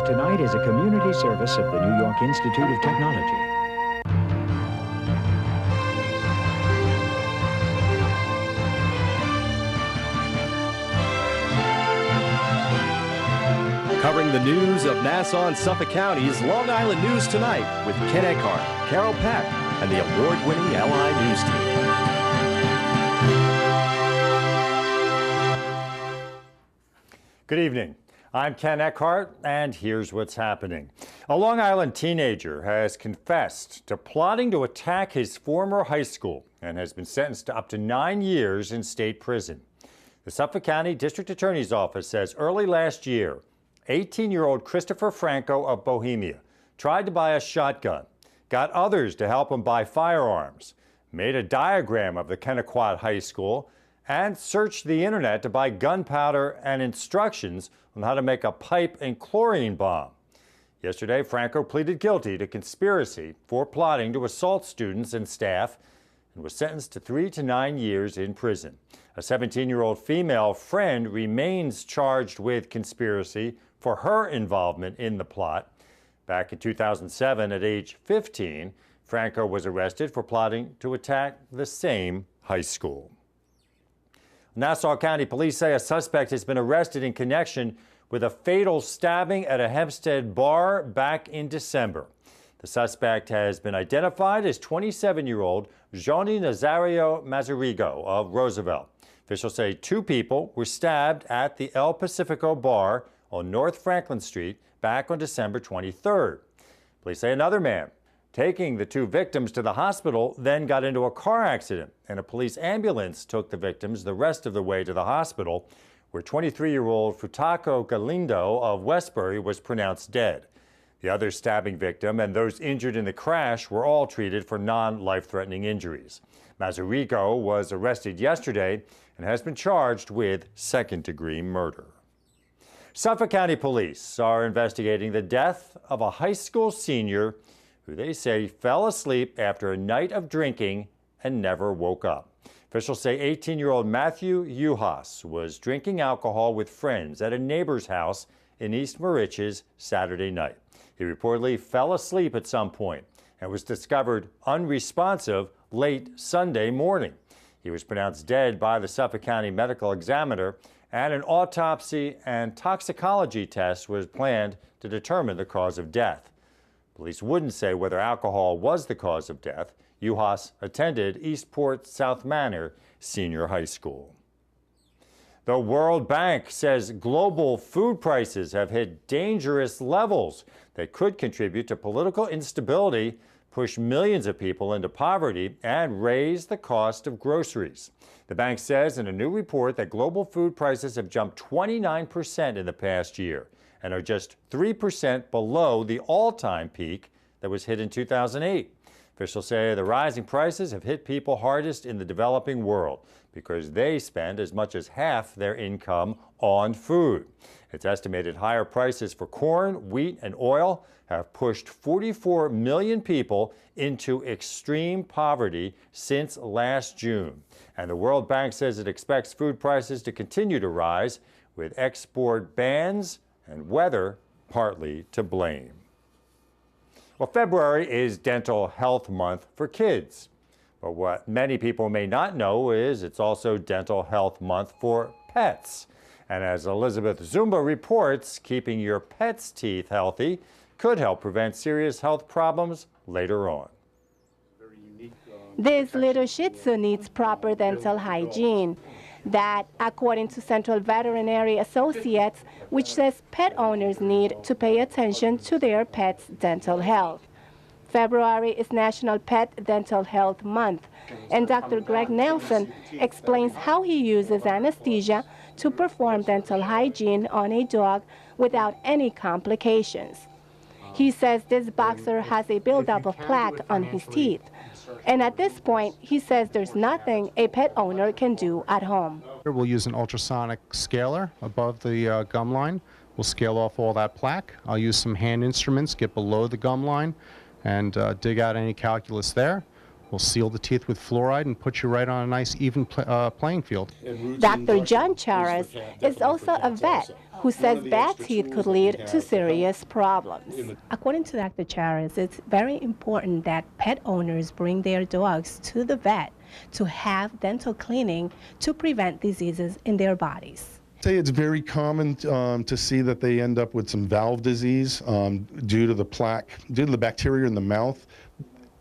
Tonight is a community service of the New York Institute of Technology. Covering the news of Nassau and Suffolk County's Long Island News Tonight with Ken Eckhart, Carol Peck, and the award-winning LI News team. Good evening. I'm Ken Eckhart, and here's what's happening. A Long Island teenager has confessed to plotting to attack his former high school and has been sentenced to up to 9 years in state prison. The Suffolk County District Attorney's Office says early last year, 18-year-old Christopher Franco of Bohemia tried to buy a shotgun, got others to help him buy firearms, made a diagram of the Kennequot High School, and searched the internet to buy gunpowder and instructions on how to make a pipe and chlorine bomb. Yesterday, Franco pleaded guilty to conspiracy for plotting to assault students and staff and was sentenced to 3 to 9 years in prison. A 17-year-old female friend remains charged with conspiracy for her involvement in the plot. Back in 2007, at age 15, Franco was arrested for plotting to attack the same high school. Nassau County Police say a suspect has been arrested in connection with a fatal stabbing at a Hempstead bar back in December. The suspect has been identified as 27-year-old Johnny Nazario Mazarigo of Roosevelt. Officials say 2 people were stabbed at the El Pacifico bar on North Franklin Street back on December 23rd. Police say another man taking the 2 victims to the hospital then got into a car accident, and a police ambulance took the victims the rest of the way to the hospital, where 23-year-old Futako Galindo of Westbury was pronounced dead. The other stabbing victim and those injured in the crash were all treated for non-life-threatening injuries. Mazarigo was arrested yesterday and has been charged with second-degree murder. Suffolk County Police are investigating the death of a high school senior who they say fell asleep after a night of drinking and never woke up. Officials say 18-year-old Matthew Uhas was drinking alcohol with friends at a neighbor's house in East Moriches Saturday night. He reportedly fell asleep at some point and was discovered unresponsive late Sunday morning. He was pronounced dead by the Suffolk County Medical Examiner, and an autopsy and toxicology test was planned to determine the cause of death. Police wouldn't say whether alcohol was the cause of death. Uhas attended Eastport South Manor Senior High School. The World Bank says global food prices have hit dangerous levels that could contribute to political instability, push millions of people into poverty, and raise the cost of groceries. The bank says in a new report that global food prices have jumped 29% in the past year and are just 3% below the all-time peak that was hit in 2008. Officials say the rising prices have hit people hardest in the developing world because they spend as much as half their income on food. It's estimated higher prices for corn, wheat, and oil have pushed 44 million people into extreme poverty since last June. And the World Bank says it expects food prices to continue to rise, with export bans and weather partly to blame. Well, February is Dental Health Month for kids. But what many people may not know is it's also Dental Health Month for pets. And as Elizabeth Zumba reports, keeping your pet's teeth healthy could help prevent serious health problems later on. This little Shih Tzu needs proper dental hygiene. That, according to Central Veterinary Associates, which says pet owners need to pay attention to their pet's dental health. February is National Pet Dental Health Month, and Dr. Greg Nelson explains how he uses anesthesia to perform dental hygiene on a dog without any complications. He says this boxer has a buildup of plaque on his teeth, and at this point, he says there's nothing a pet owner can do at home. We'll use an ultrasonic scaler above the gum line. We'll scale off all that plaque. I'll use some hand instruments, get below the gum line, and dig out any calculus there. We'll seal the teeth with fluoride and put you right on a nice even playing field. Dr. John Charas is also a vet who says bad teeth could lead to serious problems. According to Dr. Charas, it's very important that pet owners bring their dogs to the vet to have dental cleaning to prevent diseases in their bodies. Say it's very common to see that they end up with some valve disease due to the plaque, due to the bacteria in the mouth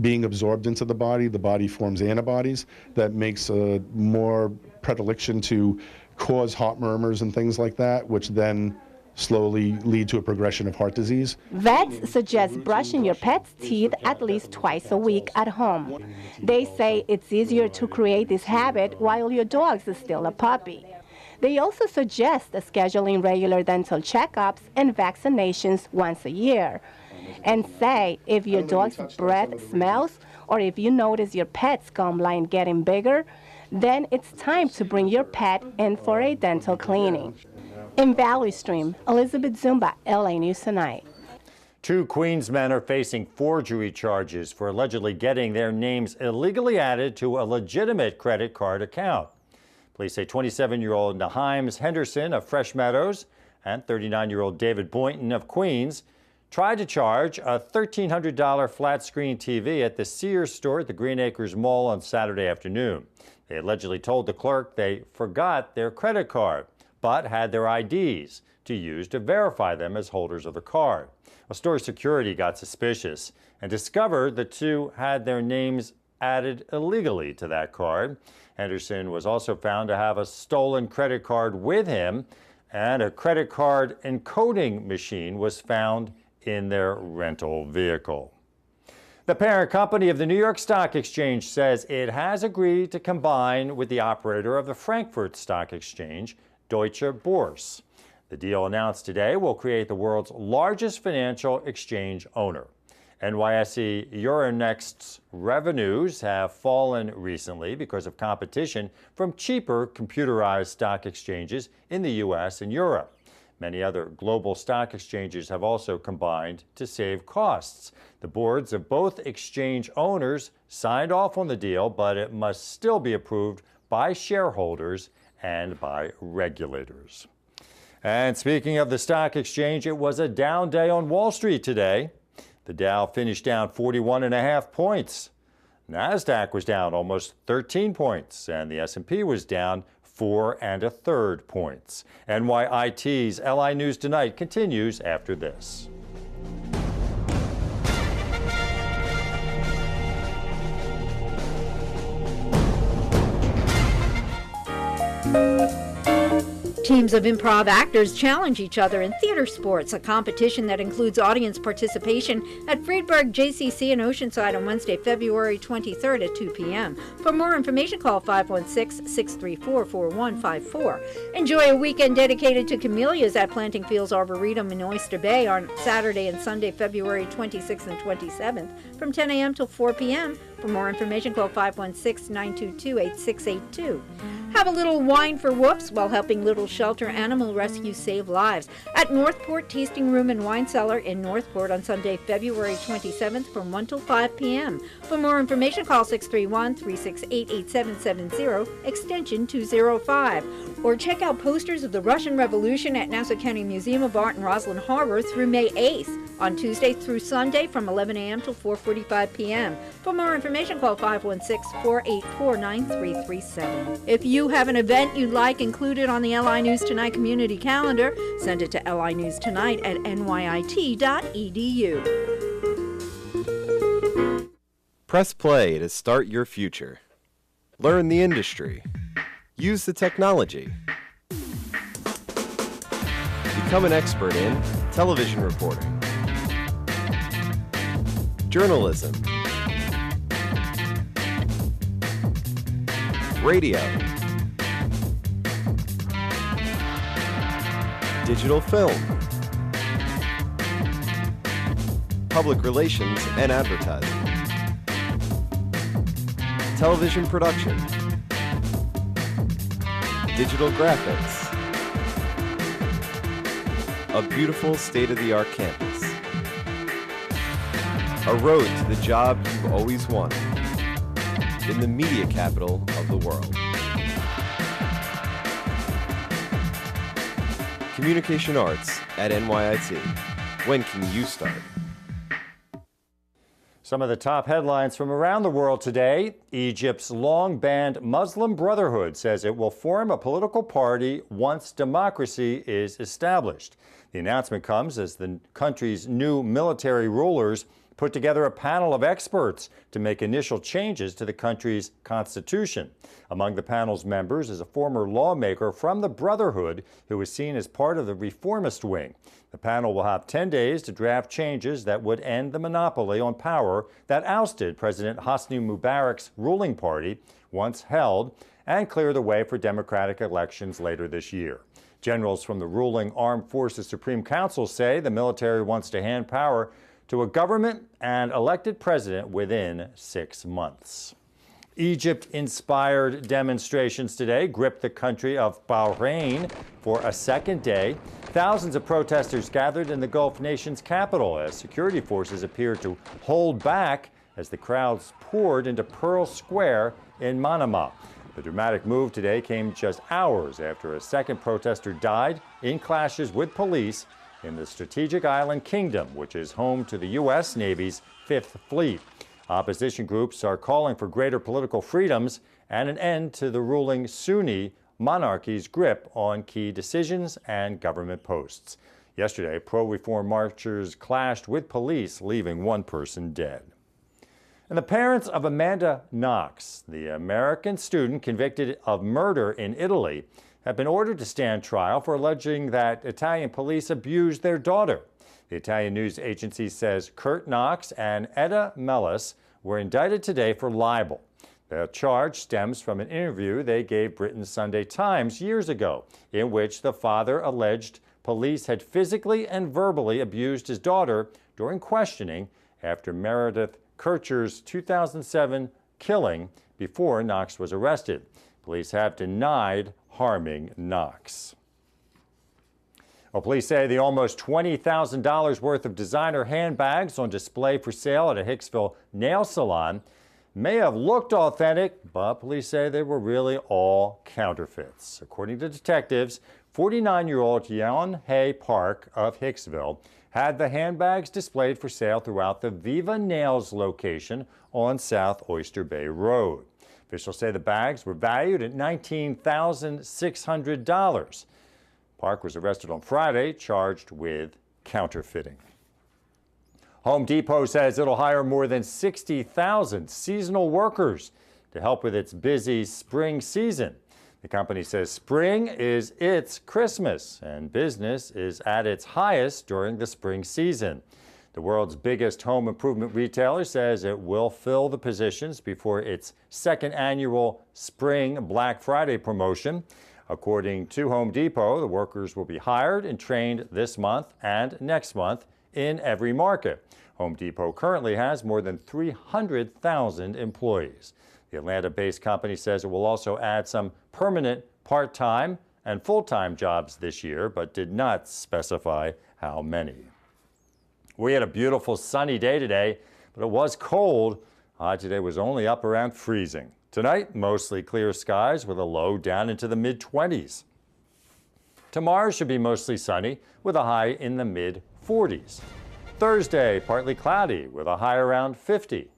being absorbed into the body forms antibodies that makes a more predilection to cause heart murmurs and things like that, which then slowly lead to a progression of heart disease. Vets suggest brushing your pet's teeth at least twice a week at home. They say it's easier to create this habit while your dog is still a puppy. They also suggest scheduling regular dental checkups and vaccinations once a year, and say if your dog's breath smells or if you notice your pet's gum line getting bigger, then it's time to bring your pet in for a dental cleaning. In Valley Stream, Elizabeth Zumba, LA News Tonight. 2 Queens men are facing forgery charges for allegedly getting their names illegally added to a legitimate credit card account. Police say 27-year-old Nahimes Henderson of Fresh Meadows and 39-year-old David Boynton of Queens tried to charge a $1,300 flat-screen TV at the Sears store at the Green Acres Mall on Saturday afternoon. They allegedly told the clerk they forgot their credit card, but had their IDs to use to verify them as holders of the card. Well, store security got suspicious and discovered the two had their names added illegally to that card. Henderson was also found to have a stolen credit card with him, and a credit card encoding machine was found in their rental vehicle. The parent company of the New York Stock Exchange says it has agreed to combine with the operator of the Frankfurt Stock Exchange, Deutsche Börse. The deal announced today will create the world's largest financial exchange owner. NYSE Euronext's revenues have fallen recently because of competition from cheaper computerized stock exchanges in the U.S. and Europe. Many other global stock exchanges have also combined to save costs. The boards of both exchange owners signed off on the deal, but it must still be approved by shareholders and by regulators. And speaking of the stock exchange, it was a down day on Wall Street today. The Dow finished down 41.5 points. NASDAQ was down almost 13 points, and the S&P was down 4 1/3 points. NYIT's LI News Tonight continues after this. Teams of improv actors challenge each other in theater sports, a competition that includes audience participation at Friedberg JCC in Oceanside on Wednesday, February 23rd at 2 p.m. For more information, call 516-634-4154. Enjoy a weekend dedicated to camellias at Planting Fields Arboretum in Oyster Bay on Saturday and Sunday, February 26th and 27th from 10 a.m. till 4 p.m. For more information, call 516-922-8682. Have a little wine for whoops while helping Little Shelter Animal Rescue save lives at Northport Tasting Room and Wine Cellar in Northport on Sunday, February 27th from 1 till 5 p.m. For more information, call 631-368-8770, extension 205. Or check out posters of the Russian Revolution at Nassau County Museum of Art in Roslyn Harbor through May 8th on Tuesday through Sunday from 11 a.m. till 4:45 p.m. For more information, call 516-484-9337. If you have an event you'd like included on the LI News Tonight community calendar, send it to linewstonight@nyit.edu. Press play to start your future. Learn the industry. Use the technology. Become an expert in television reporting, journalism, radio, digital film, public relations and advertising, television production, digital graphics, a beautiful state-of-the-art campus, a road to the job you've always wanted. in the media capital of the world. Communication Arts at NYIT. When can you start? Some of the top headlines from around the world today. Egypt's long-banned Muslim Brotherhood says it will form a political party once democracy is established. The announcement comes as the country's new military rulers put together a panel of experts to make initial changes to the country's constitution. Among the panel's members is a former lawmaker from the Brotherhood who is seen as part of the reformist wing. The panel will have 10 days to draft changes that would end the monopoly on power that ousted President Hosni Mubarak's ruling party once held and clear the way for democratic elections later this year. Generals from the ruling Armed Forces Supreme Council say the military wants to hand power to a government and elected president within 6 months. Egypt-inspired demonstrations today gripped the country of Bahrain for a second day. Thousands of protesters gathered in the Gulf nation's capital as security forces appeared to hold back as the crowds poured into Pearl Square in Manama. The dramatic move today came just hours after a second protester died in clashes with police in the strategic island kingdom, which is home to the U.S. Navy's Fifth Fleet. Opposition groups are calling for greater political freedoms and an end to the ruling Sunni monarchy's grip on key decisions and government posts. Yesterday, pro-reform marchers clashed with police, leaving one person dead. And the parents of Amanda Knox, the American student convicted of murder in Italy, have been ordered to stand trial for alleging that Italian police abused their daughter. The Italian news agency says Kurt Knox and Etta Mellis were indicted today for libel. The charge stems from an interview they gave Britain's Sunday Times years ago, in which the father alleged police had physically and verbally abused his daughter during questioning after Meredith Kircher's 2007 killing before Knox was arrested. Police have denied harming Knox. Well, police say the almost $20,000 worth of designer handbags on display for sale at a Hicksville nail salon may have looked authentic, but police say they were really all counterfeits. According to detectives, 49-year-old Yeon Hae Park of Hicksville had the handbags displayed for sale throughout the Viva Nails location on South Oyster Bay Road. Officials say the bags were valued at $19,600. Park was arrested on Friday, charged with counterfeiting. Home Depot says it'll hire more than 60,000 seasonal workers to help with its busy spring season. The company says spring is its Christmas, and business is at its highest during the spring season. The world's biggest home improvement retailer says it will fill the positions before its second annual Spring Black Friday promotion. According to Home Depot, the workers will be hired and trained this month and next month in every market. Home Depot currently has more than 300,000 employees. The Atlanta-based company says it will also add some permanent part-time and full-time jobs this year, but did not specify how many. We had a beautiful sunny day today, but it was cold. High today was only up around freezing. Tonight, mostly clear skies with a low down into the mid-20s. Tomorrow should be mostly sunny with a high in the mid-40s. Thursday, partly cloudy with a high around 50.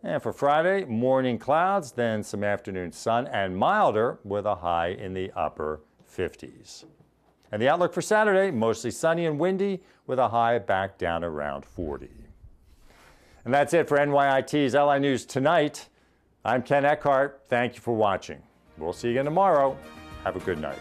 And for Friday, morning clouds, then some afternoon sun and milder with a high in the upper 50s. And the outlook for Saturday, mostly sunny and windy with a high back down around 40. And that's it for NYIT's LI News Tonight. I'm Ken Eckhart. Thank you for watching. We'll see you again tomorrow. Have a good night.